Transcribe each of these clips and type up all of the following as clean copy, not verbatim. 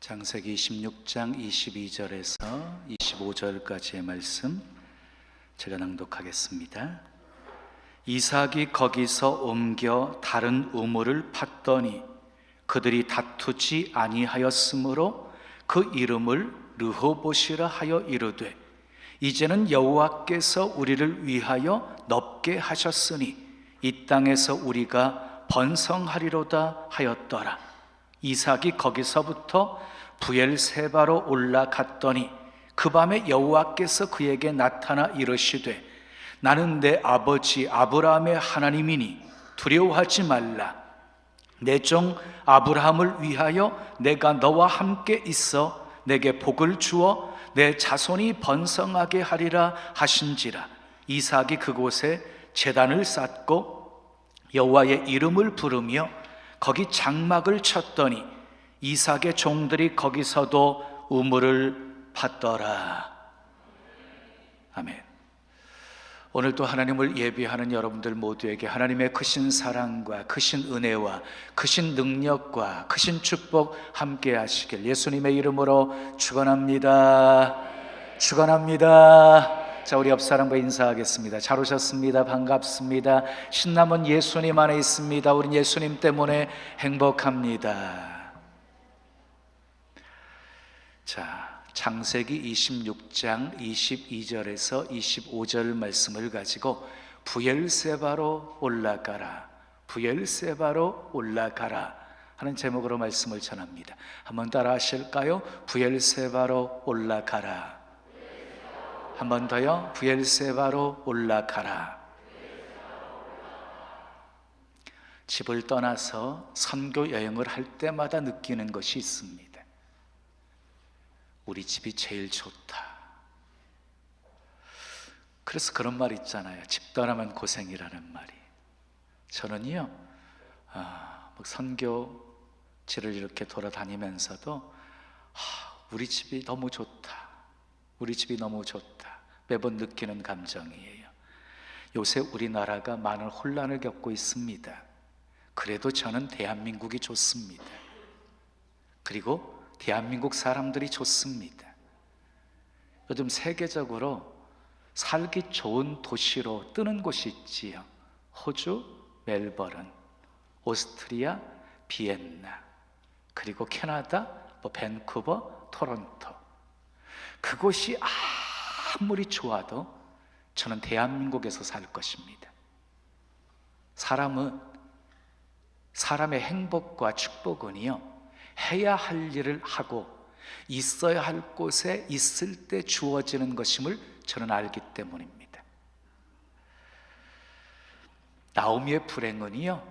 창세기 26장 22절에서 25절까지의 말씀 제가 낭독하겠습니다. 이삭이 거기서 옮겨 다른 우물을 팠더니 그들이 다투지 아니하였으므로 그 이름을 르호봇이라 하여 이르되 이제는 여호와께서 우리를 위하여 넓게 하셨으니 이 땅에서 우리가 번성하리로다 하였더라. 이삭이 거기서부터 부엘세바로 올라갔더니 그 밤에 여호와께서 그에게 나타나 이르시되 나는 내 아버지 아브라함의 하나님이니 두려워하지 말라. 내 종 아브라함을 위하여 내가 너와 함께 있어 내게 복을 주어 내 자손이 번성하게 하리라 하신지라. 이삭이 그곳에 제단을 쌓고 여호와의 이름을 부르며 거기 장막을 쳤더니 이삭의 종들이 거기서도 우물을 팠더라. 아멘. 오늘도 하나님을 예비하는 여러분들 모두에게 하나님의 크신 사랑과 크신 은혜와 크신 능력과 크신 축복 함께 하시길 예수님의 이름으로 축원합니다. 축원합니다. 자, 우리 옆 사람과 인사하겠습니다. 잘 오셨습니다. 반갑습니다. 신남은 예수님 안에 있습니다. 우린 예수님 때문에 행복합니다. 자, 창세기 26장 22절에서 25절 말씀을 가지고 부엘세바로 올라가라, 부엘세바로 올라가라 하는 제목으로 말씀을 전합니다. 한번 따라 하실까요? 부엘세바로 올라가라. 한 번 더요. 부엘세바로 올라가라. 집을 떠나서 선교 여행을 할 때마다 느끼는 것이 있습니다. 우리 집이 제일 좋다. 그래서 그런 말 있잖아요. 집 떠나면 고생이라는 말이. 저는요 선교지를 이렇게 돌아다니면서도 우리 집이 너무 좋다, 우리 집이 너무 좋다 매번 느끼는 감정이에요. 요새 우리나라가 많은 혼란을 겪고 있습니다. 그래도 저는 대한민국이 좋습니다. 그리고 대한민국 사람들이 좋습니다. 요즘 세계적으로 살기 좋은 도시로 뜨는 곳이 있지요. 호주 멜버른, 오스트리아 비엔나, 그리고 캐나다 밴쿠버, 토론토. 그곳이 아무리 좋아도 저는 대한민국에서 살 것입니다. 사람의 행복과 축복은요, 해야 할 일을 하고 있어야 할 곳에 있을 때 주어지는 것임을 저는 알기 때문입니다. 나오미의 불행은요,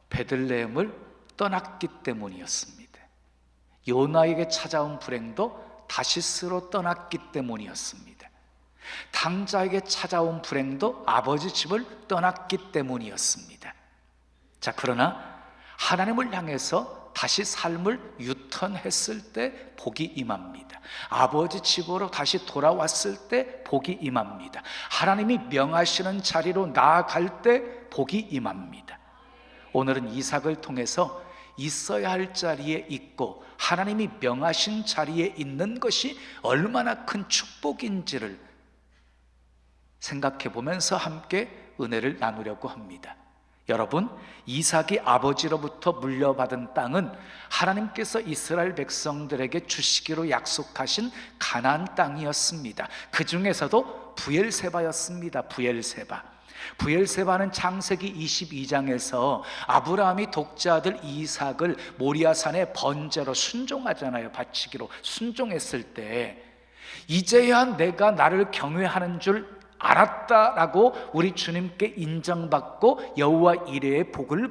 베들레헴을 떠났기 때문이었습니다. 요나에게 찾아온 불행도 다시스로 떠났기 때문이었습니다. 당자에게 찾아온 불행도 아버지 집을 떠났기 때문이었습니다. 자, 그러나 하나님을 향해서 다시 삶을 유턴했을 때 복이 임합니다. 아버지 집으로 다시 돌아왔을 때 복이 임합니다. 하나님이 명하시는 자리로 나아갈 때 복이 임합니다. 오늘은 이삭을 통해서 있어야 할 자리에 있고 하나님이 명하신 자리에 있는 것이 얼마나 큰 축복인지를 생각해 보면서 함께 은혜를 나누려고 합니다. 여러분, 이삭이 아버지로부터 물려받은 땅은 하나님께서 이스라엘 백성들에게 주시기로 약속하신 가나안 땅이었습니다. 그 중에서도 부엘세바였습니다. 부엘세바는 창세기 22장에서 아브라함이 독자들 이삭을 모리아산의 번제로 순종하잖아요. 바치기로 순종했을 때 이제야 내가 나를 경외하는 줄 알았다라고 우리 주님께 인정받고 여호와 이레의 복을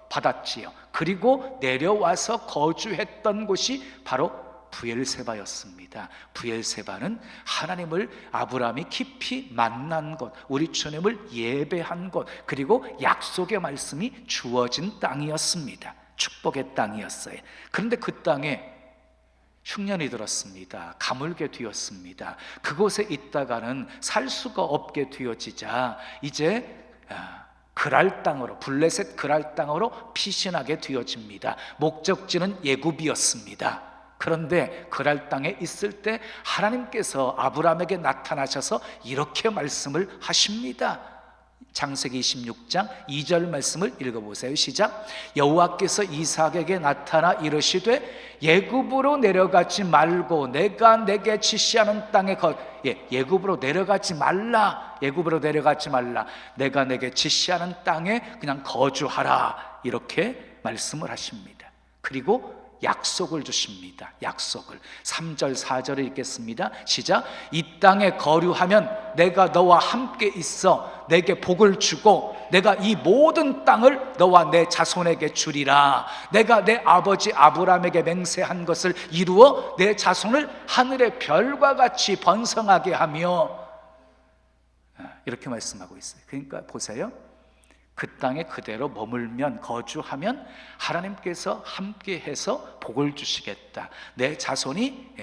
받았지요. 그리고 내려와서 거주했던 곳이 바로 부엘세바였습니다. 부엘세바는 하나님을 아브라함이 깊이 만난 곳, 우리 주님을 예배한 곳, 그리고 약속의 말씀이 주어진 땅이었습니다. 축복의 땅이었어요. 그런데 그 땅에 흉년이 들었습니다. 가물게 되었습니다. 그곳에 있다가는 살 수가 없게 되어지자 이제 그랄 땅으로, 블레셋 그랄 땅으로 피신하게 되어집니다. 목적지는 예굽이었습니다. 그런데 그랄 땅에 있을 때 하나님께서 아브라함에게 나타나셔서 이렇게 말씀을 하십니다. 창세기 26장 2절 말씀을 읽어보세요. 시작. 여호와께서 이삭에게 나타나 이르시되 예굽으로 내려가지 말고 내가 내게 지시하는 땅에 예굽으로 내려가지 말라. 예굽으로 내려가지 말라. 내가 내게 지시하는 땅에 그냥 거주하라. 이렇게 말씀을 하십니다. 그리고 약속을 주십니다. 약속을 3절 4절을 읽겠습니다. 시작. 이 땅에 거류하면 내가 너와 함께 있어 내게 복을 주고 내가 이 모든 땅을 너와 내 자손에게 주리라. 내가 내 아버지 아브라함에게 맹세한 것을 이루어 내 자손을 하늘의 별과 같이 번성하게 하며, 이렇게 말씀하고 있어요. 그러니까 보세요. 그 땅에 그대로 머물면 거주하면 하나님께서 함께해서 복을 주시겠다, 내 자손이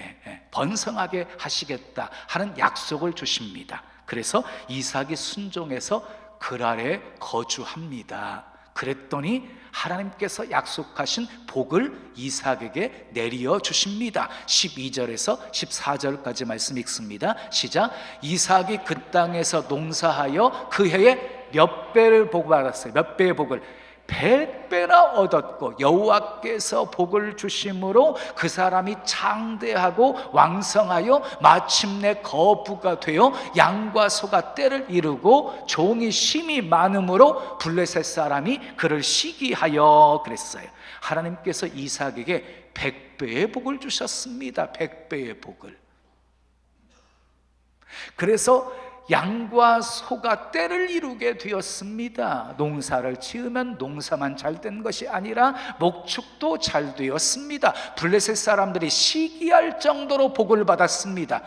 번성하게 하시겠다 하는 약속을 주십니다. 그래서 이삭이 순종해서 그랄에 거주합니다. 그랬더니 하나님께서 약속하신 복을 이삭에게 내리어 주십니다. 12절에서 14절까지 말씀 읽습니다. 시작. 이삭이 그 땅에서 농사하여 그 해에 몇 배를 복 받았어요. 몇 배의 복을? 100배나 얻었고 여호와께서 복을 주심으로 그 사람이 장대하고 왕성하여 마침내 거부가 되어 양과 소가 떼를 이루고 종이 심이 많음으로 블레셋 사람이 그를 시기하여 그랬어요. 하나님께서 이삭에게 100배의 복을 주셨습니다. 100배의 복을. 그래서 양과 소가 떼를 이루게 되었습니다. 농사를 지으면 농사만 잘 된 것이 아니라 목축도 잘 되었습니다. 블레셋 사람들이 시기할 정도로 복을 받았습니다.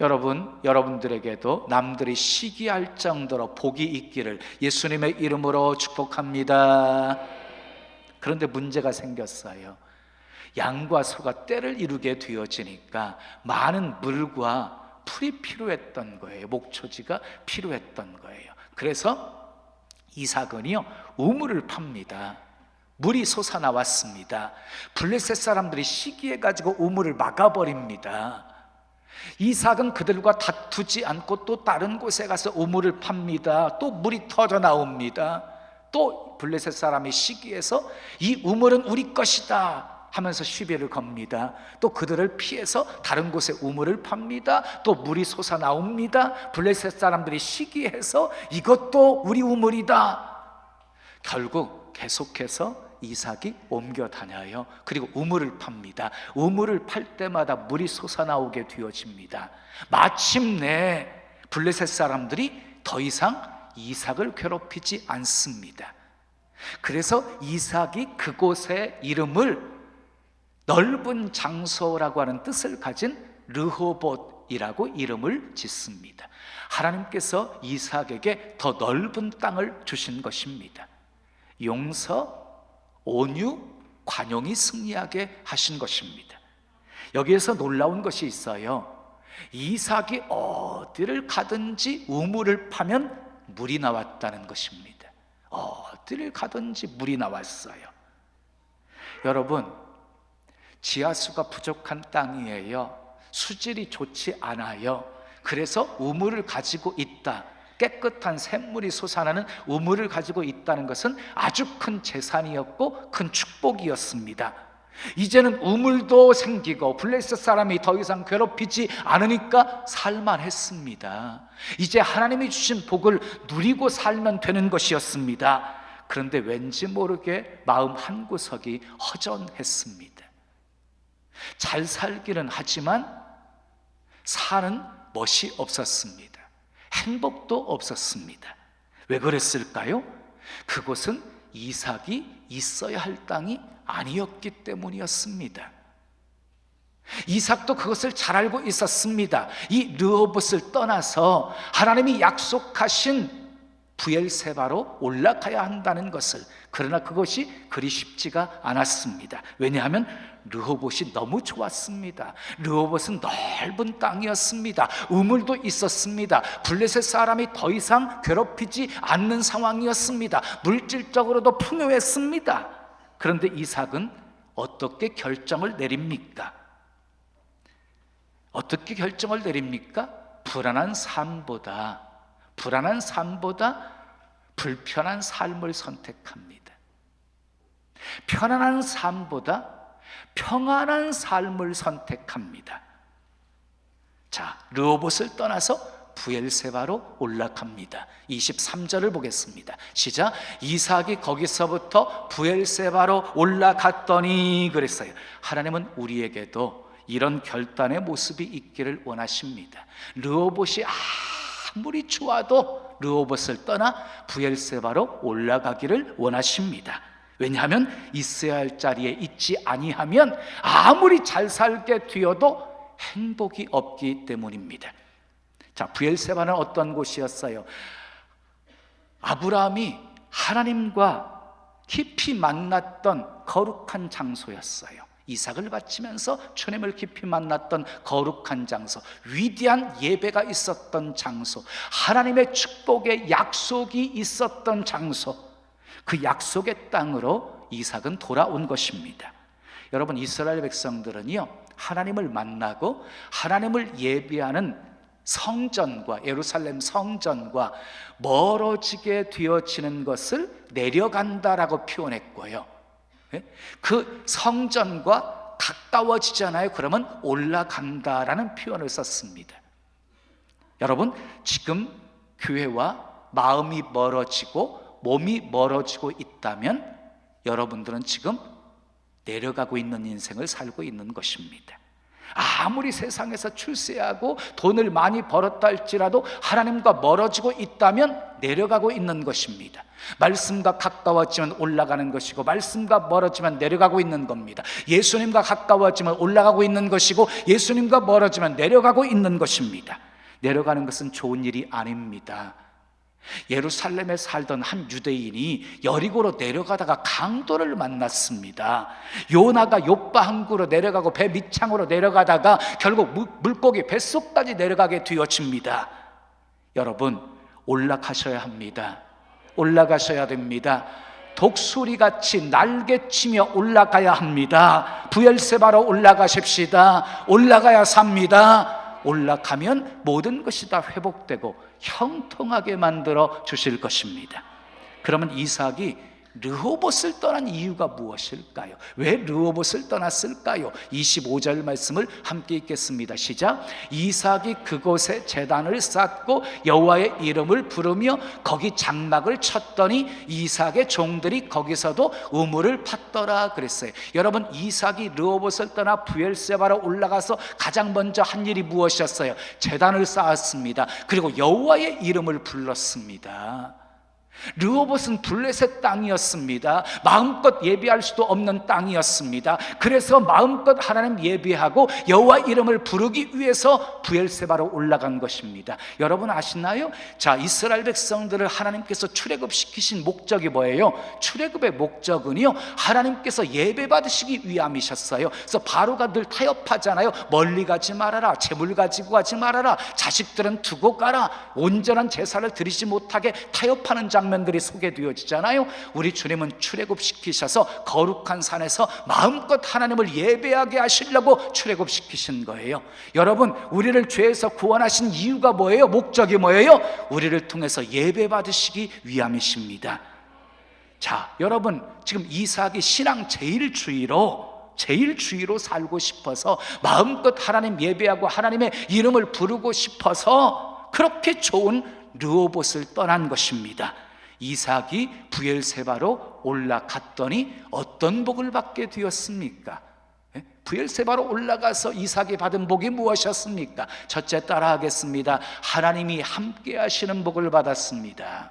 여러분들에게도 남들이 시기할 정도로 복이 있기를 예수님의 이름으로 축복합니다. 그런데 문제가 생겼어요. 양과 소가 떼를 이루게 되어지니까 많은 물과 풀이 필요했던 거예요. 목초지가 필요했던 거예요. 그래서 이삭은요 우물을 팝니다. 물이 솟아나왔습니다. 블레셋 사람들이 시기해가지고 우물을 막아버립니다. 이삭은 그들과 다투지 않고 또 다른 곳에 가서 우물을 팝니다. 또 물이 터져 나옵니다. 또 블레셋 사람이 시기해서 이 우물은 우리 것이다 하면서 시비를 겁니다. 또 그들을 피해서 다른 곳에 우물을 팝니다. 또 물이 솟아나옵니다. 블레셋 사람들이 시기해서 이것도 우리 우물이다. 결국 계속해서 이삭이 옮겨 다녀요. 그리고 우물을 팝니다. 우물을 팔 때마다 물이 솟아나오게 되어집니다. 마침내 블레셋 사람들이 더 이상 이삭을 괴롭히지 않습니다. 그래서 이삭이 그곳의 이름을 넓은 장소라고 하는 뜻을 가진 르호봇이라고 이름을 짓습니다. 하나님께서 이삭에게 더 넓은 땅을 주신 것입니다. 용서, 온유, 관용이 승리하게 하신 것입니다. 여기에서 놀라운 것이 있어요. 이삭이 어디를 가든지 우물을 파면 물이 나왔다는 것입니다. 어디를 가든지 물이 나왔어요. 여러분, 지하수가 부족한 땅이에요. 수질이 좋지 않아요. 그래서 우물을 가지고 있다, 깨끗한 샘물이 솟아나는 우물을 가지고 있다는 것은 아주 큰 재산이었고 큰 축복이었습니다. 이제는 우물도 생기고 블레셋 사람이 더 이상 괴롭히지 않으니까 살만했습니다. 이제 하나님이 주신 복을 누리고 살면 되는 것이었습니다. 그런데 왠지 모르게 마음 한구석이 허전했습니다. 잘 살기는 하지만 사는 멋이 없었습니다. 행복도 없었습니다. 왜 그랬을까요? 그곳은 이삭이 있어야 할 땅이 아니었기 때문이었습니다. 이삭도 그것을 잘 알고 있었습니다. 이 르호봇을 떠나서 하나님이 약속하신 부엘세바로 올라가야 한다는 것을. 그러나 그것이 그리 쉽지가 않았습니다. 왜냐하면 르호봇이 너무 좋았습니다. 르호봇은 넓은 땅이었습니다. 우물도 있었습니다. 블레셋 사람이 더 이상 괴롭히지 않는 상황이었습니다. 물질적으로도 풍요했습니다. 그런데 이삭은 어떻게 결정을 내립니까? 어떻게 결정을 내립니까? 불안한 삶보다 불편한 삶을 선택합니다. 편안한 삶보다 평안한 삶을 선택합니다. 자, 르호봇을 떠나서 브엘세바로 올라갑니다. 23절을 보겠습니다. 시작. 이삭이 거기서부터 브엘세바로 올라갔더니 그랬어요. 하나님은 우리에게도 이런 결단의 모습이 있기를 원하십니다. 르호봇이 아무리 좋아도 르호봇을 떠나 브엘세바로 올라가기를 원하십니다. 왜냐하면 있어야 할 자리에 있지 아니하면 아무리 잘 살게 되어도 행복이 없기 때문입니다. 자, 브엘세바는 어떤 곳이었어요? 아브라함이 하나님과 깊이 만났던 거룩한 장소였어요. 이삭을 바치면서 주님을 깊이 만났던 거룩한 장소, 위대한 예배가 있었던 장소, 하나님의 축복의 약속이 있었던 장소, 그 약속의 땅으로 이삭은 돌아온 것입니다. 여러분, 이스라엘 백성들은요, 하나님을 만나고 하나님을 예배하는 성전과 예루살렘 성전과 멀어지게 되어지는 것을 내려간다라고 표현했고요, 그 성전과 가까워지잖아요. 그러면 올라간다라는 표현을 썼습니다. 여러분, 지금 교회와 마음이 멀어지고 몸이 멀어지고 있다면 여러분들은 지금 내려가고 있는 인생을 살고 있는 것입니다. 아무리 세상에서 출세하고 돈을 많이 벌었다 할지라도 하나님과 멀어지고 있다면 내려가고 있는 것입니다. 말씀과 가까워지면 올라가는 것이고 말씀과 멀어지면 내려가고 있는 겁니다. 예수님과 가까워지면 올라가고 있는 것이고 예수님과 멀어지면 내려가고 있는 것입니다. 내려가는 것은 좋은 일이 아닙니다. 예루살렘에 살던 한 유대인이 여리고로 내려가다가 강도를 만났습니다. 요나가 욥바 항구로 내려가고 배 밑창으로 내려가다가 결국 물고기 뱃속까지 내려가게 되어집니다. 여러분, 올라가셔야 합니다. 올라가셔야 됩니다. 독수리같이 날개치며 올라가야 합니다. 브엘세바로 올라가십시다. 올라가야 삽니다. 올라가면 모든 것이 다 회복되고 형통하게 만들어 주실 것입니다. 그러면 이삭이 르호봇을 떠난 이유가 무엇일까요? 왜 르호봇을 떠났을까요? 25절 말씀을 함께 읽겠습니다. 시작. 이삭이 그곳에 제단을 쌓고 여호와의 이름을 부르며 거기 장막을 쳤더니 이삭의 종들이 거기서도 우물을 팠더라 그랬어요. 여러분, 이삭이 르호봇을 떠나 브엘세바로 올라가서 가장 먼저 한 일이 무엇이었어요? 제단을 쌓았습니다. 그리고 여호와의 이름을 불렀습니다. 르호봇은 블레셋 땅이었습니다. 마음껏 예배할 수도 없는 땅이었습니다. 그래서 마음껏 하나님 예배하고 여호와 이름을 부르기 위해서 브엘세바로 올라간 것입니다. 여러분 아시나요? 자, 이스라엘 백성들을 하나님께서 출애굽시키신 목적이 뭐예요? 출애굽의 목적은요, 하나님께서 예배 받으시기 위함이셨어요. 그래서 바로가 늘 타협하잖아요. 멀리 가지 말아라, 재물 가지고 가지 말아라, 자식들은 두고 가라, 온전한 제사를 드리지 못하게 타협하는 장면들이 소개되어지잖아요. 우리 주님은 출애굽시키셔서 거룩한 산에서 마음껏 하나님을 예배하게 하시려고 출애굽시키신 거예요. 여러분, 우리를 죄에서 구원하신 이유가 뭐예요? 목적이 뭐예요? 우리를 통해서 예배 받으시기 위함이십니다. 자, 여러분, 지금 이삭이 신앙 제일주의로 살고 싶어서 마음껏 하나님 예배하고 하나님의 이름을 부르고 싶어서 그렇게 좋은 르호봇을 떠난 것입니다. 이삭이 브엘세바로 올라갔더니 어떤 복을 받게 되었습니까? 브엘세바로 올라가서 이삭이 받은 복이 무엇이었습니까? 첫째, 따라하겠습니다. 하나님이 함께 하시는 복을 받았습니다.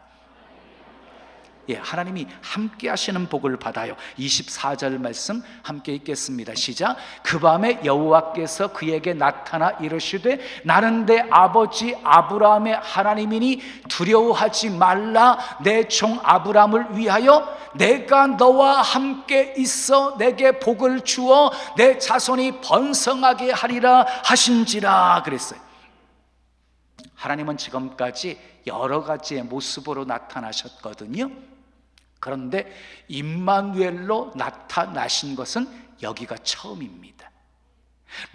하나님이 함께 하시는 복을 받아요. 24절 말씀 함께 읽겠습니다. 시작. 그 밤에 여호와께서 그에게 나타나 이르시되 나는 내 아버지 아브라함의 하나님이니 두려워하지 말라. 내 종 아브라함을 위하여 내가 너와 함께 있어 내게 복을 주어 내 자손이 번성하게 하리라 하신지라 그랬어요. 하나님은 지금까지 여러 가지의 모습으로 나타나셨거든요. 그런데 임마누엘로 나타나신 것은 여기가 처음입니다.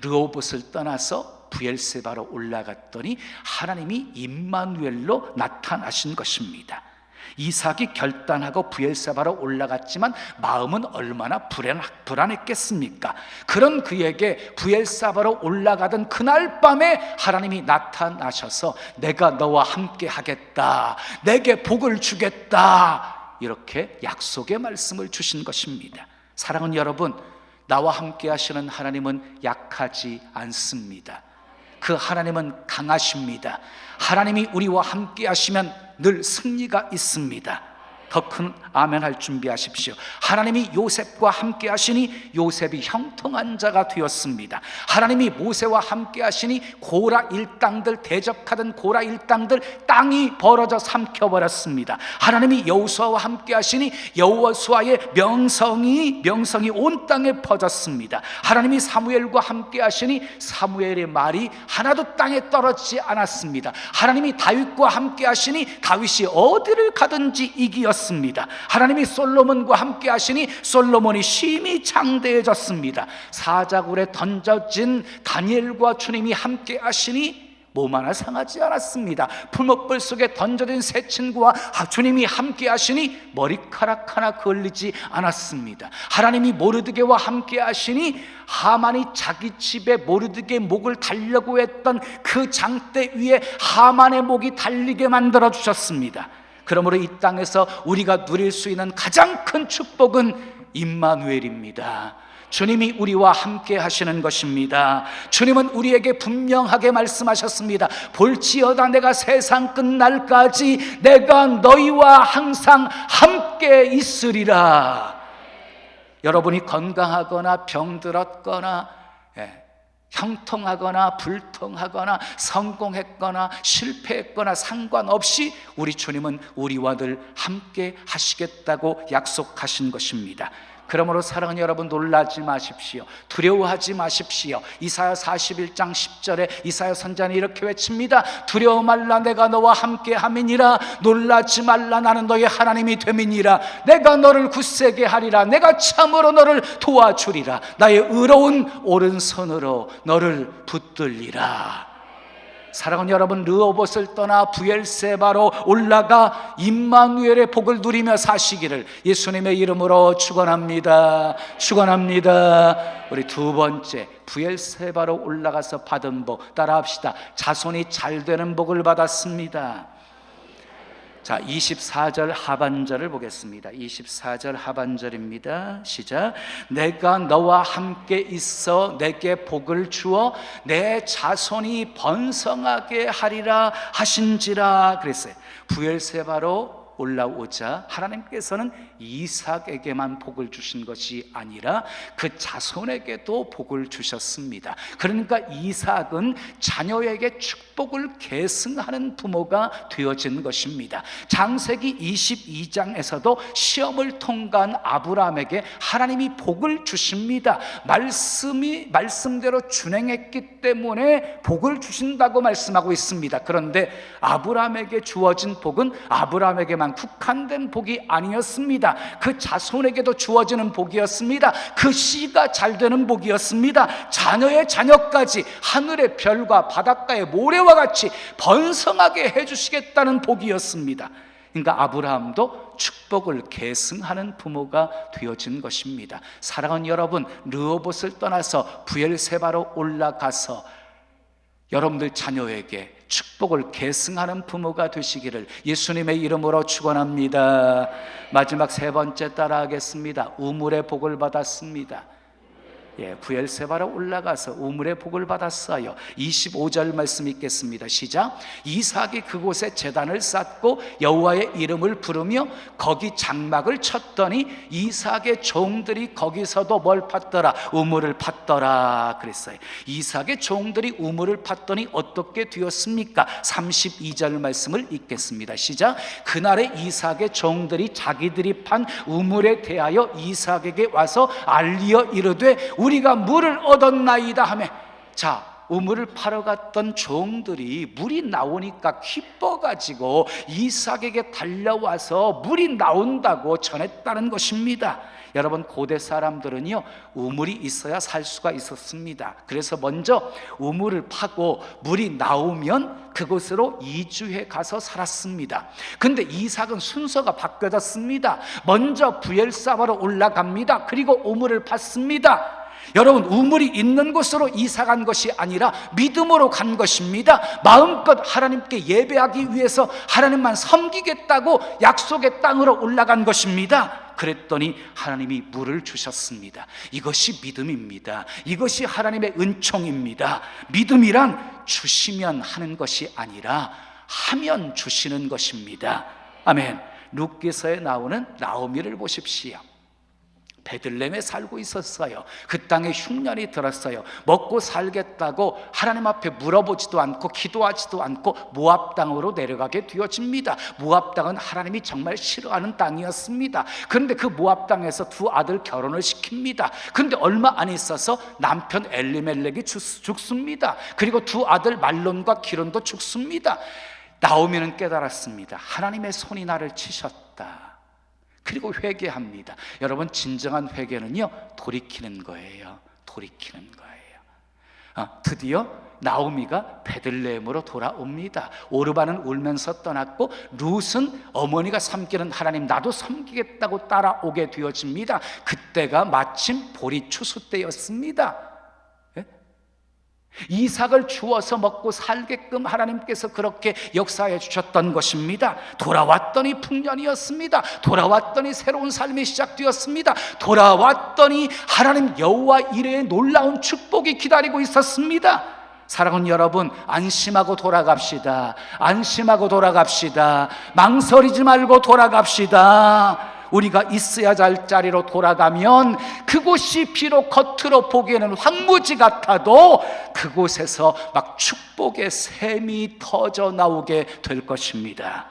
르호봇을 떠나서 브엘세바로 올라갔더니 하나님이 임마누엘로 나타나신 것입니다. 이삭이 결단하고 브엘세바로 올라갔지만 마음은 얼마나 불안했겠습니까? 그런 그에게 브엘세바로 올라가던 그날 밤에 하나님이 나타나셔서 내가 너와 함께 하겠다, 내게 복을 주겠다, 이렇게 약속의 말씀을 주신 것입니다. 사랑하는 여러분, 나와 함께 하시는 하나님은 약하지 않습니다. 그 하나님은 강하십니다. 하나님이 우리와 함께 하시면 늘 승리가 있습니다. 더 큰 아멘 할 준비하십시오. 하나님이 요셉과 함께 하시니 요셉이 형통한 자가 되었습니다. 하나님이 모세와 함께 하시니 고라 일당들, 대적하던 고라 일당들 땅이 벌어져 삼켜버렸습니다. 하나님이 여호수아와 함께 하시니 여호수아의 명성이 온 땅에 퍼졌습니다. 하나님이 사무엘과 함께 하시니 사무엘의 말이 하나도 땅에 떨어지지 않았습니다. 하나님이 다윗과 함께 하시니 다윗이 어디를 가든지 이기었습니다. 하나님이 솔로몬과 함께 하시니 솔로몬이 심히 장대해졌습니다. 사자굴에 던져진 다니엘과 주님이 함께 하시니 몸 하나 상하지 않았습니다. 풀목불 속에 던져진 세 친구와 주님이 함께 하시니 머리카락 하나 걸리지 않았습니다. 하나님이 모르드게와 함께 하시니 하만이 자기 집에 모르드게 목을 달려고 했던 그 장대 위에 하만의 목이 달리게 만들어 주셨습니다. 그러므로 이 땅에서 우리가 누릴 수 있는 가장 큰 축복은 임마누엘입니다. 주님이 우리와 함께 하시는 것입니다. 주님은 우리에게 분명하게 말씀하셨습니다. 볼지어다 내가 세상 끝날까지 내가 너희와 항상 함께 있으리라. 여러분이 건강하거나 병들었거나 형통하거나 불통하거나 성공했거나 실패했거나 상관없이 우리 주님은 우리와 늘 함께 하시겠다고 약속하신 것입니다. 그러므로 사랑하는 여러분, 놀라지 마십시오. 두려워하지 마십시오. 이사야 41장 10절에 이사야 선지자는 이렇게 외칩니다. 두려워 말라, 내가 너와 함께 함이니라. 놀라지 말라, 나는 너의 하나님이 됨이니라. 내가 너를 굳세게 하리라. 내가 참으로 너를 도와주리라. 나의 의로운 오른손으로 너를 붙들리라. 사랑하는 여러분, 르호봇을 떠나 브엘세바로 올라가 임마누엘의 복을 누리며 사시기를 예수님의 이름으로 축원합니다. 축원합니다. 우리 두 번째, 브엘세바로 올라가서 받은 복 따라합시다. 자손이 잘 되는 복을 받았습니다. 자, 24절 하반절을 보겠습니다. 24절 하반절입니다. 시작. 내가 너와 함께 있어 내게 복을 주어 내 자손이 번성하게 하리라 하신지라 그랬어요. 브엘세바로 올라오자 하나님께서는 이삭에게만 복을 주신 것이 아니라 그 자손에게도 복을 주셨습니다. 그러니까 이삭은 자녀에게 축복을 계승하는 부모가 되어진 것입니다. 창세기 22장에서도 시험을 통과한 아브라함에게 하나님이 복을 주십니다. 말씀대로 준행했기 때문에 복을 주신다고 말씀하고 있습니다. 그런데 아브라함에게 주어진 복은 아브라함에게만 국한된 복이 아니었습니다. 그 자손에게도 주어지는 복이었습니다. 그 씨가 잘 되는 복이었습니다. 자녀의 자녀까지 하늘의 별과 바닷가의 모래와 같이 번성하게 해주시겠다는 복이었습니다. 그러니까 아브라함도 축복을 계승하는 부모가 되어진 것입니다. 사랑하는 여러분, 르호봇을 떠나서 브엘세바로 올라가서 여러분들 자녀에게 축복을 계승하는 부모가 되시기를 예수님의 이름으로 축원합니다. 마지막 세 번째 따라하겠습니다. 우물의 복을 받았습니다. 브엘세바로 올라가서 우물의 복을 받았어요. 25절 말씀 읽겠습니다. 시작. 이삭이 그곳에 제단을 쌓고 여호와의 이름을 부르며 거기 장막을 쳤더니 이삭의 종들이 거기서도 뭘 팠더라? 우물을 팠더라 그랬어요. 이삭의 종들이 우물을 팠더니 어떻게 되었습니까? 32절 말씀을 읽겠습니다. 시작. 그날에 이삭의 종들이 자기들이 판 우물에 대하여 이삭에게 와서 알리어 이르되 우리가 물을 얻었나이다 하매. 자, 우물을 파러 갔던 종들이 물이 나오니까 기뻐가지고 이삭에게 달려와서 물이 나온다고 전했다는 것입니다. 여러분, 고대 사람들은요, 우물이 있어야 살 수가 있었습니다. 그래서 먼저 우물을 파고 물이 나오면 그곳으로 이주해 가서 살았습니다. 근데 이삭은 순서가 바뀌어졌습니다. 먼저 부엘사바로 올라갑니다. 그리고 우물을 팠습니다. 여러분, 우물이 있는 곳으로 이사 간 것이 아니라 믿음으로 간 것입니다. 마음껏 하나님께 예배하기 위해서 하나님만 섬기겠다고 약속의 땅으로 올라간 것입니다. 그랬더니 하나님이 물을 주셨습니다. 이것이 믿음입니다. 이것이 하나님의 은총입니다. 믿음이란 주시면 하는 것이 아니라 하면 주시는 것입니다. 아멘. 룻기서에 나오는 나오미를 보십시오. 베들레헴에 살고 있었어요. 그 땅에 흉년이 들었어요. 먹고 살겠다고 하나님 앞에 물어보지도 않고 기도하지도 않고 모압 땅으로 내려가게 되어집니다. 모압 땅은 하나님이 정말 싫어하는 땅이었습니다. 그런데 그 모압 땅에서 두 아들 결혼을 시킵니다. 그런데 얼마 안 있어서 남편 엘리멜렉이 죽습니다. 그리고 두 아들 말론과 기론도 죽습니다. 나오미는 깨달았습니다. 하나님의 손이 나를 치셨다. 그리고 회개합니다. 여러분, 진정한 회개는요, 돌이키는 거예요. 돌이키는 거예요. 드디어 나오미가 베들레헴으로 돌아옵니다. 오르바는 울면서 떠났고 룻은 어머니가 섬기는 하나님 나도 섬기겠다고 따라오게 되어집니다. 그때가 마침 보리 추수 때였습니다. 이삭을 주어서 먹고 살게끔 하나님께서 그렇게 역사해 주셨던 것입니다. 돌아왔더니 풍년이었습니다. 돌아왔더니 새로운 삶이 시작되었습니다. 돌아왔더니 하나님 여호와 이레의 놀라운 축복이 기다리고 있었습니다. 사랑하는 여러분, 안심하고 돌아갑시다. 안심하고 돌아갑시다. 망설이지 말고 돌아갑시다. 우리가 있어야 할 자리로 돌아가면 그곳이 비록 겉으로 보기에는 황무지 같아도 그곳에서 막 축복의 샘이 터져 나오게 될 것입니다.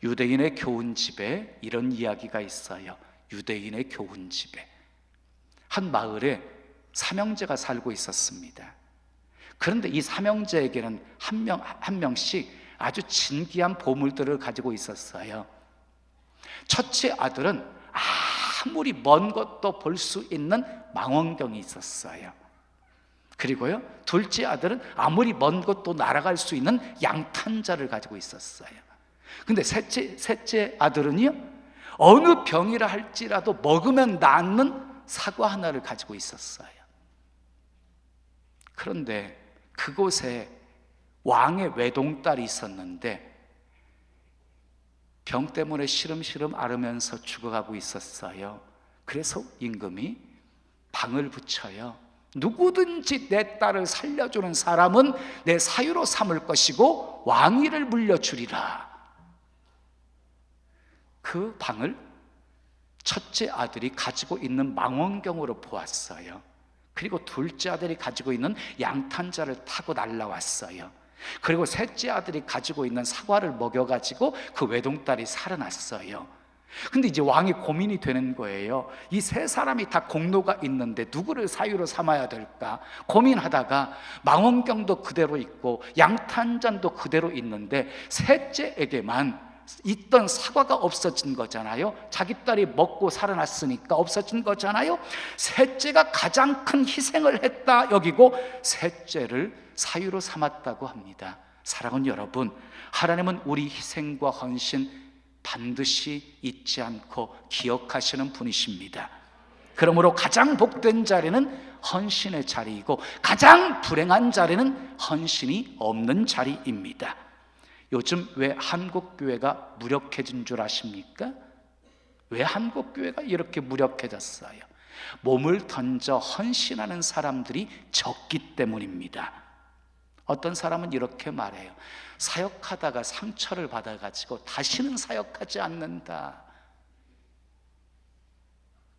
유대인의 교훈집에 이런 이야기가 있어요. 유대인의 교훈집에 한 마을에 삼형제가 살고 있었습니다. 그런데 이 삼형제에게는 한 명씩 아주 진귀한 보물들을 가지고 있었어요. 첫째 아들은 아무리 먼 것도 볼 수 있는 망원경이 있었어요. 그리고요, 둘째 아들은 아무리 먼 것도 날아갈 수 있는 양탄자를 가지고 있었어요. 근데 셋째 아들은요, 어느 병이라 할지라도 먹으면 낫는 사과 하나를 가지고 있었어요. 그런데 그곳에 왕의 외동딸이 있었는데 병 때문에 시름시름 앓으면서 죽어가고 있었어요. 그래서 임금이 방을 붙여요. 누구든지 내 딸을 살려주는 사람은 내 사유로 삼을 것이고 왕위를 물려주리라. 그 방을 첫째 아들이 가지고 있는 망원경으로 보았어요. 그리고 둘째 아들이 가지고 있는 양탄자를 타고 날라왔어요. 그리고 셋째 아들이 가지고 있는 사과를 먹여가지고 그 외동딸이 살아났어요. 근데 이제 왕이 고민이 되는 거예요. 이 세 사람이 다 공로가 있는데 누구를 사유로 삼아야 될까 고민하다가 망원경도 그대로 있고 양탄잔도 그대로 있는데 셋째에게만 있던 사과가 없어진 거잖아요. 자기 딸이 먹고 살아났으니까 없어진 거잖아요. 셋째가 가장 큰 희생을 했다 여기고 셋째를 사유로 삼았다고 합니다. 사랑하는 여러분, 하나님은 우리 희생과 헌신 반드시 잊지 않고 기억하시는 분이십니다. 그러므로 가장 복된 자리는 헌신의 자리이고 가장 불행한 자리는 헌신이 없는 자리입니다. 요즘 왜 한국교회가 무력해진 줄 아십니까? 왜 한국교회가 이렇게 무력해졌어요? 몸을 던져 헌신하는 사람들이 적기 때문입니다. 어떤 사람은 이렇게 말해요. 사역하다가 상처를 받아가지고 다시는 사역하지 않는다.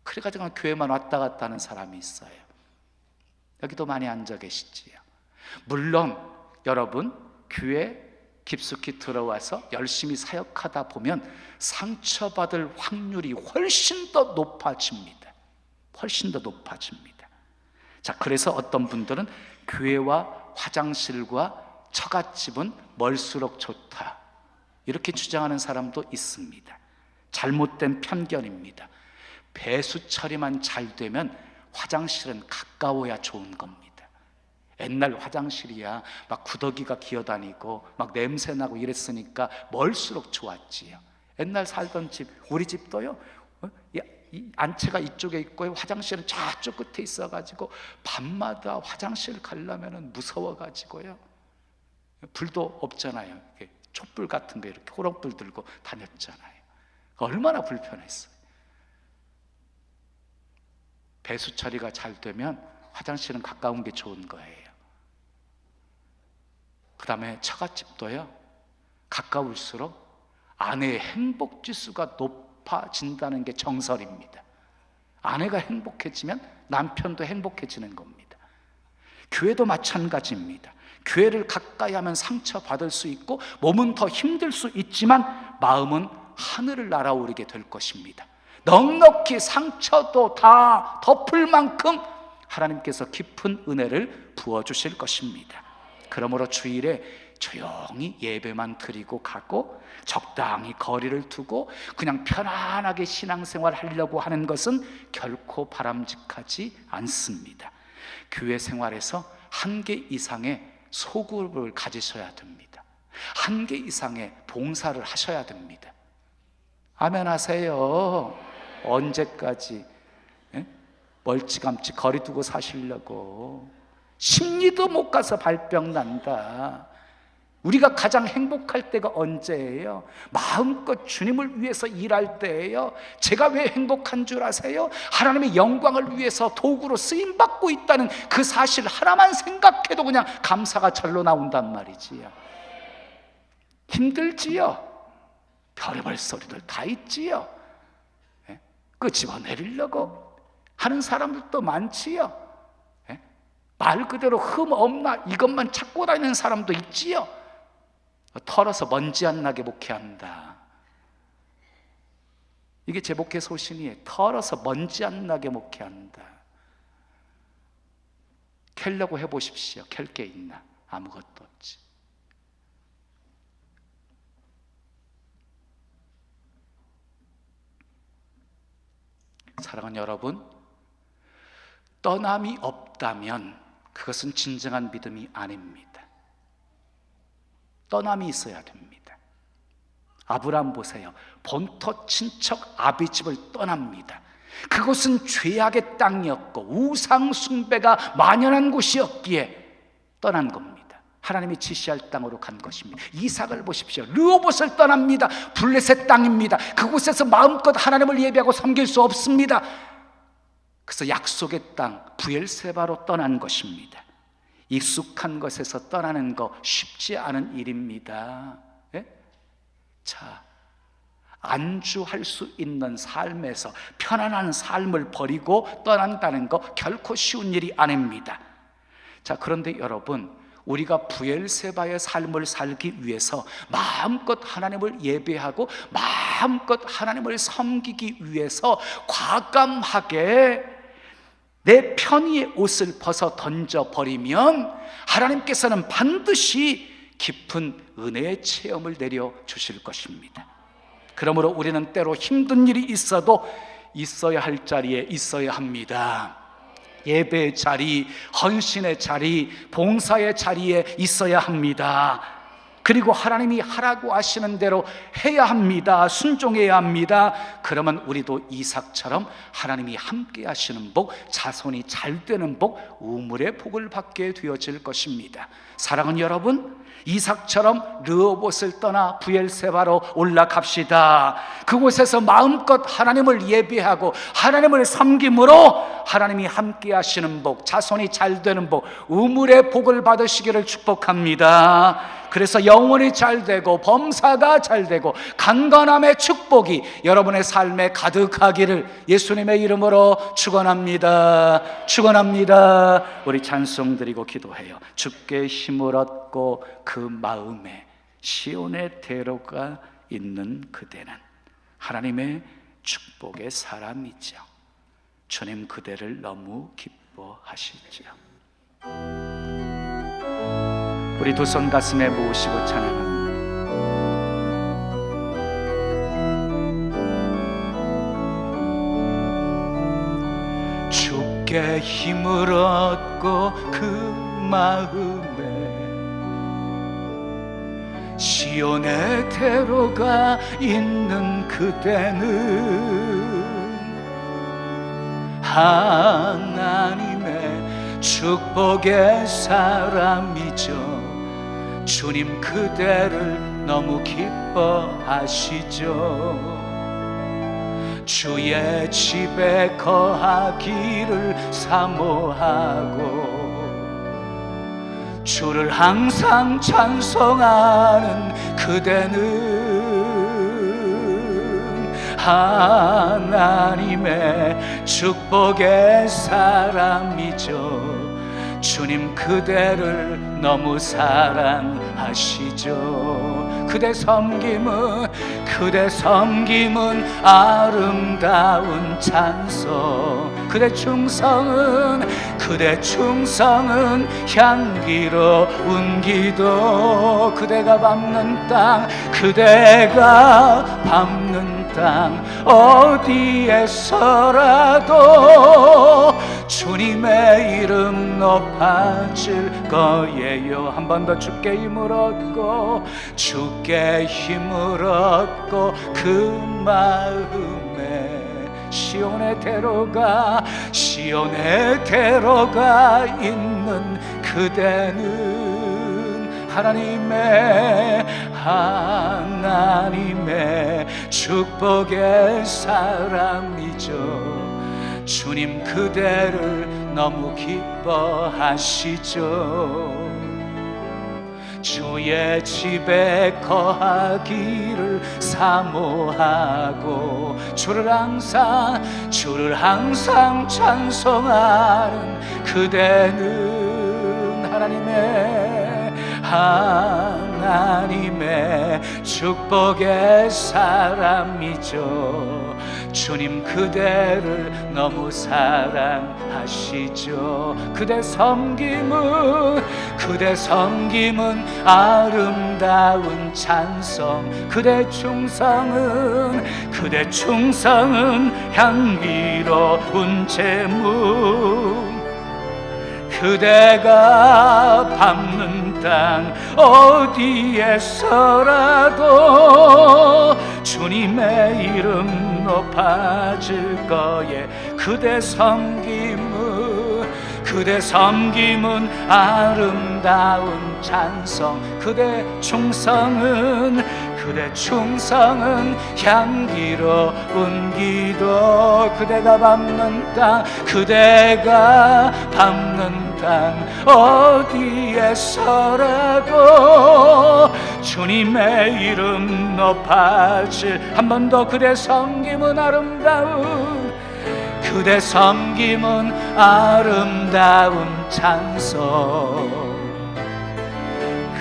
그래가지고 교회만 왔다 갔다 하는 사람이 있어요. 여기도 많이 앉아 계시지요. 물론 여러분 교회 깊숙이 들어와서 열심히 사역하다 보면 상처받을 확률이 훨씬 더 높아집니다. 훨씬 더 높아집니다. 자, 그래서 어떤 분들은 교회와 화장실과 처갓집은 멀수록 좋다, 이렇게 주장하는 사람도 있습니다. 잘못된 편견입니다. 배수 처리만 잘 되면 화장실은 가까워야 좋은 겁니다. 옛날 화장실이야 막 구더기가 기어다니고 막 냄새나고 이랬으니까 멀수록 좋았지요. 옛날 살던 집, 우리 집도요, 이 안채가 이쪽에 있고 화장실은 저쪽 끝에 있어가지고 밤마다 화장실 가려면 무서워가지고요, 불도 없잖아요. 촛불 같은 거 이렇게 호롱불 들고 다녔잖아요. 얼마나 불편했어요. 배수 처리가 잘 되면 화장실은 가까운 게 좋은 거예요. 그 다음에 처갓집도요, 가까울수록 아내의 행복 지수가 높아진다는 게 정설입니다. 아내가 행복해지면 남편도 행복해지는 겁니다. 교회도 마찬가지입니다. 교회를 가까이 하면 상처받을 수 있고 몸은 더 힘들 수 있지만 마음은 하늘을 날아오르게 될 것입니다. 넉넉히 상처도 다 덮을 만큼 하나님께서 깊은 은혜를 부어주실 것입니다. 그러므로 주일에 조용히 예배만 드리고 가고 적당히 거리를 두고 그냥 편안하게 신앙생활 하려고 하는 것은 결코 바람직하지 않습니다. 교회 생활에서 한 개 이상의 소그룹을 가지셔야 됩니다. 한 개 이상의 봉사를 하셔야 됩니다. 아멘 하세요. 언제까지 멀찌감치 거리 두고 사시려고. 심리도 못 가서 발병 난다. 우리가 가장 행복할 때가 언제예요? 마음껏 주님을 위해서 일할 때예요. 제가 왜 행복한 줄 아세요? 하나님의 영광을 위해서 도구로 쓰임받고 있다는 그 사실 하나만 생각해도 그냥 감사가 절로 나온단 말이지요. 힘들지요. 별의별 소리들 다 있지요. 끄집어내리려고 하는 사람들도 많지요. 말 그대로 흠 없나 이것만 찾고 다니는 사람도 있지요. 털어서 먼지 안 나게 목회한다. 이게 제 목회 소신이에요. 털어서 먼지 안 나게 목회한다. 캘려고 해보십시오. 캘 게 있나? 아무것도 없지. 사랑하는 여러분, 떠남이 없다면 그것은 진정한 믿음이 아닙니다. 떠남이 있어야 됩니다. 아브라함 보세요. 본토 친척 아비집을 떠납니다. 그곳은 죄악의 땅이었고 우상 숭배가 만연한 곳이었기에 떠난 겁니다. 하나님이 지시할 땅으로 간 것입니다. 이삭을 보십시오. 르호봇을 떠납니다. 블레셋 땅입니다. 그곳에서 마음껏 하나님을 예배하고 섬길 수 없습니다. 그래서 약속의 땅 브엘세바로 떠난 것입니다. 익숙한 것에서 떠나는 거 쉽지 않은 일입니다. 자, 안주할 수 있는 삶에서 편안한 삶을 버리고 떠난다는 거 결코 쉬운 일이 아닙니다. 자, 그런데 여러분, 우리가 브엘세바의 삶을 살기 위해서 마음껏 하나님을 예배하고 마음껏 하나님을 섬기기 위해서 과감하게 내 편의의 옷을 벗어 던져버리면 하나님께서는 반드시 깊은 은혜의 체험을 내려주실 것입니다. 그러므로 우리는 때로 힘든 일이 있어도 있어야 할 자리에 있어야 합니다. 예배의 자리, 헌신의 자리, 봉사의 자리에 있어야 합니다. 그리고 하나님이 하라고 하시는 대로 해야 합니다. 순종해야 합니다. 그러면 우리도 이삭처럼 하나님이 함께 하시는 복, 자손이 잘 되는 복, 우물의 복을 받게 되어질 것입니다. 사랑하는 여러분, 이삭처럼 르호봇을 떠나 브엘세바로 올라갑시다. 그곳에서 마음껏 하나님을 예배하고 하나님을 섬김으로 하나님이 함께 하시는 복, 자손이 잘 되는 복, 우물의 복을 받으시기를 축복합니다. 그래서 영혼이 잘 되고 범사가 잘 되고 강건함의 축복이 여러분의 삶에 가득하기를 예수님의 이름으로 축원합니다. 축원합니다. 우리 찬송 드리고 기도해요. 주께 힘을 얻고 그 마음에 시온의 대로가 있는 그대는 하나님의 축복의 사람이죠. 주님 그대를 너무 기뻐 기뻐하시지요. 우리 두 손 가슴에 모으시고 찬양합니다. 주께 힘을 얻고 그 마음에 시온의 대로가 있는 그대는 하나님의 축복의 사람이죠. 주님 그대를 너무 기뻐하시죠. 주의 집에 거하기를 사모하고 주를 항상 찬송하는 그대는 하나님의 축복의 사람이죠. 주님 그대를 너무 사랑하시죠. 그대 섬김은 아름다운 찬송, 그대 충성은 향기로운 기도. 그대가 밟는 땅 어디에서라도 주님의 이름 높아질 거예요. 한 번 더 주께 힘을 얻고 그 마음에 시온의 대로가 있는 그대는 하나님의 축복의 사람이죠. 주님 그대를 너무 기뻐하시죠. 주의 집에 거하기를 사모하고 주를 항상 찬송하는 그대는 하나님의 축복의 사람이죠. 주님 그대를 너무 사랑하시죠. 그대 섬김은 아름다운 찬송, 그대 충성은 향기로운 제물. 그대가 밟는 땅 어디에서라도 주님의 이름 높아질 거에. 그대 섬김은 아름다운 찬송, 그대 충성은 향기로운 기도. 그대가 밟는 땅 어디에서라도 주님의 이름 높아질. 한 번 더 그대 섬김은 아름다운 찬송,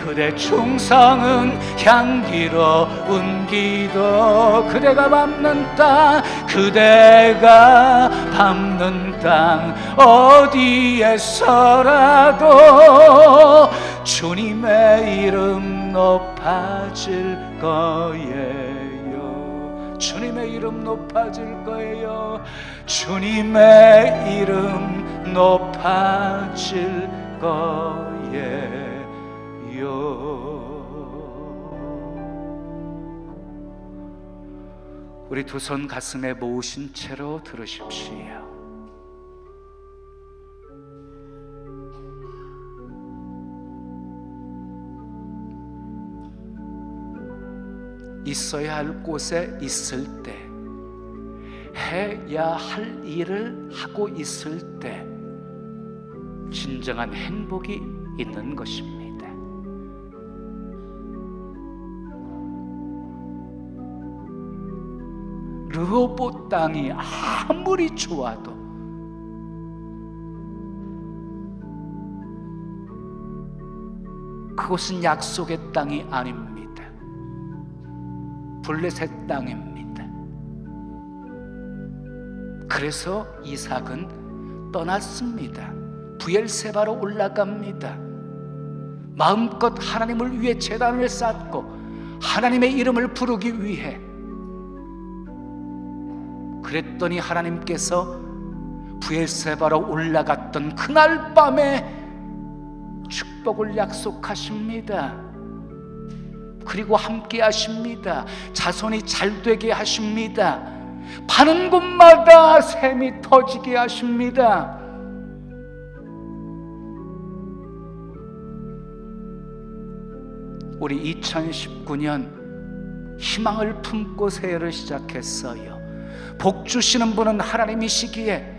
그대 충성은 향기로운 기도. 그대가 밟는 땅 어디에서라도 주님의 이름 높아질 거예요. 주님의 이름 높아질 거예요. 주님의 이름 높아질 거예요. 우리 두 손 가슴에 모으신 채로 들으십시오. 있어야 할 곳에 있을 때, 해야 할 일을 하고 있을 때 진정한 행복이 있는 것입니다. 르호봇 땅이 아무리 좋아도 그곳은 약속의 땅이 아닙니다. 블레셋 땅입니다. 그래서 이삭은 떠났습니다. 부엘세바로 올라갑니다. 마음껏 하나님을 위해 제단을 쌓고 하나님의 이름을 부르기 위해. 그랬더니 하나님께서 부엘세바로 올라갔던 그날 밤에 축복을 약속하십니다. 그리고 함께 하십니다. 자손이 잘되게 하십니다. 파는 곳마다 샘이 터지게 하십니다. 우리 2019년 희망을 품고 새해를 시작했어요. 복 주시는 분은 하나님이시기에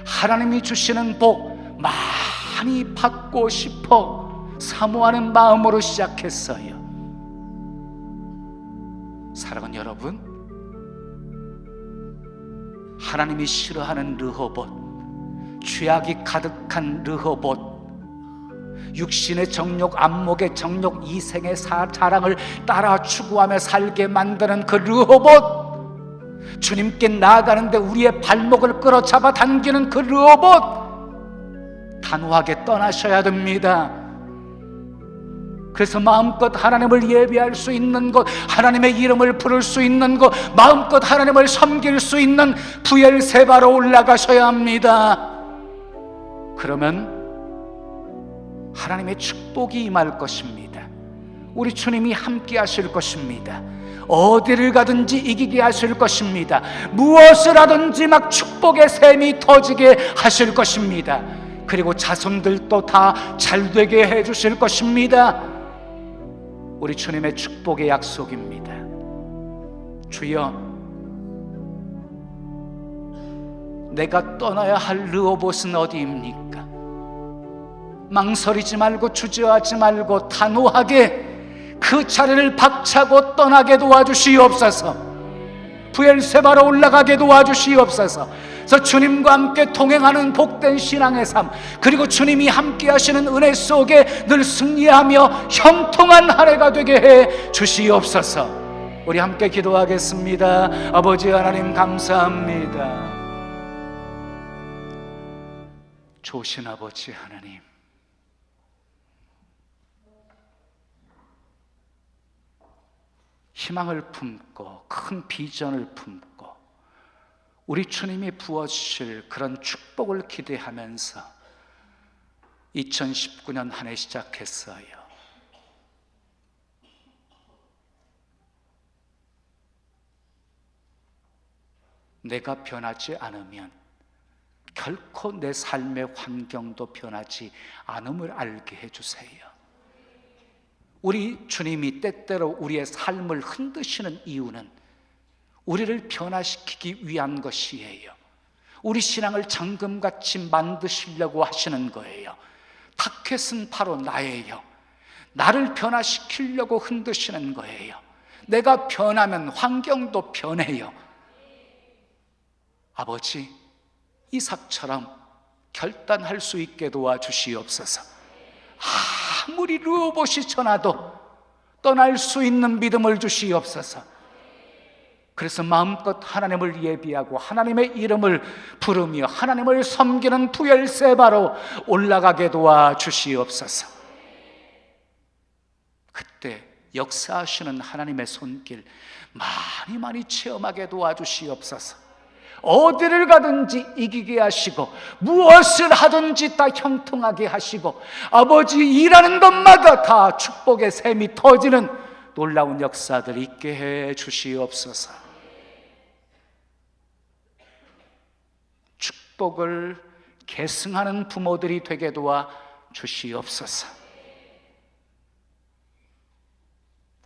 하나님이 주시는 복 많이 받고 싶어 사모하는 마음으로 시작했어요. 사랑하는 여러분, 하나님이 싫어하는 르호봇, 죄악이 가득한 르호봇, 육신의 정욕, 안목의 정욕, 이생의 자랑을 따라 추구하며 살게 만드는 그 르호봇, 주님께 나아가는데 우리의 발목을 끌어잡아 당기는 그 르호봇, 단호하게 떠나셔야 됩니다. 그래서 마음껏 하나님을 예배할 수 있는 것, 하나님의 이름을 부를 수 있는 것, 마음껏 하나님을 섬길 수 있는 부엘세바로 올라가셔야 합니다. 그러면 하나님의 축복이 임할 것입니다. 우리 주님이 함께 하실 것입니다. 어디를 가든지 이기게 하실 것입니다. 무엇을 하든지 막 축복의 샘이 터지게 하실 것입니다. 그리고 자손들도 다 잘되게 해주실 것입니다. 우리 주님의 축복의 약속입니다. 주여, 내가 떠나야 할 르호봇은 어디입니까? 망설이지 말고 주저하지 말고 단호하게 그 자리를 박차고 떠나게 도와주시옵소서. 부엘세바로 올라가게 도와주시옵소서. 그래서 주님과 함께 동행하는 복된 신앙의 삶, 그리고 주님이 함께 하시는 은혜 속에 늘 승리하며 형통한 한 해가 되게 해 주시옵소서. 우리 함께 기도하겠습니다. 아버지 하나님 감사합니다. 좋으신 아버지 하나님, 희망을 품고 큰 비전을 품고 우리 주님이 부어주실 그런 축복을 기대하면서 2019년 한 해 시작했어요. 내가 변하지 않으면 결코 내 삶의 환경도 변하지 않음을 알게 해주세요. 우리 주님이 때때로 우리의 삶을 흔드시는 이유는 우리를 변화시키기 위한 것이에요. 우리 신앙을 잠금같이 만드시려고 하시는 거예요. 타켓은 바로 나예요. 나를 변화시키려고 흔드시는 거예요. 내가 변하면 환경도 변해요. 아버지, 이삭처럼 결단할 수 있게 도와주시옵소서. 아무리 르호봇이 전하도 떠날 수 있는 믿음을 주시옵소서. 그래서 마음껏 하나님을 예비하고 하나님의 이름을 부르며 하나님을 섬기는 부엘세바로 올라가게 도와주시옵소서. 그때 역사하시는 하나님의 손길 많이 체험하게 도와주시옵소서. 어디를 가든지 이기게 하시고 무엇을 하든지 다 형통하게 하시고 아버지 일하는 것마다 다 축복의 샘이 터지는 놀라운 역사들 있게 해 주시옵소서. 축복을 계승하는 부모들이 되게 도와 주시옵소서.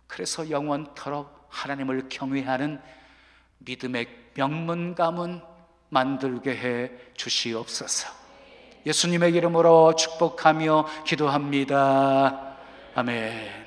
그래서 영원토록 하나님을 경외하는 믿음의 명문 가문 만들게 해 주시옵소서. 예수님의 이름으로 축복하며 기도합니다. 아멘.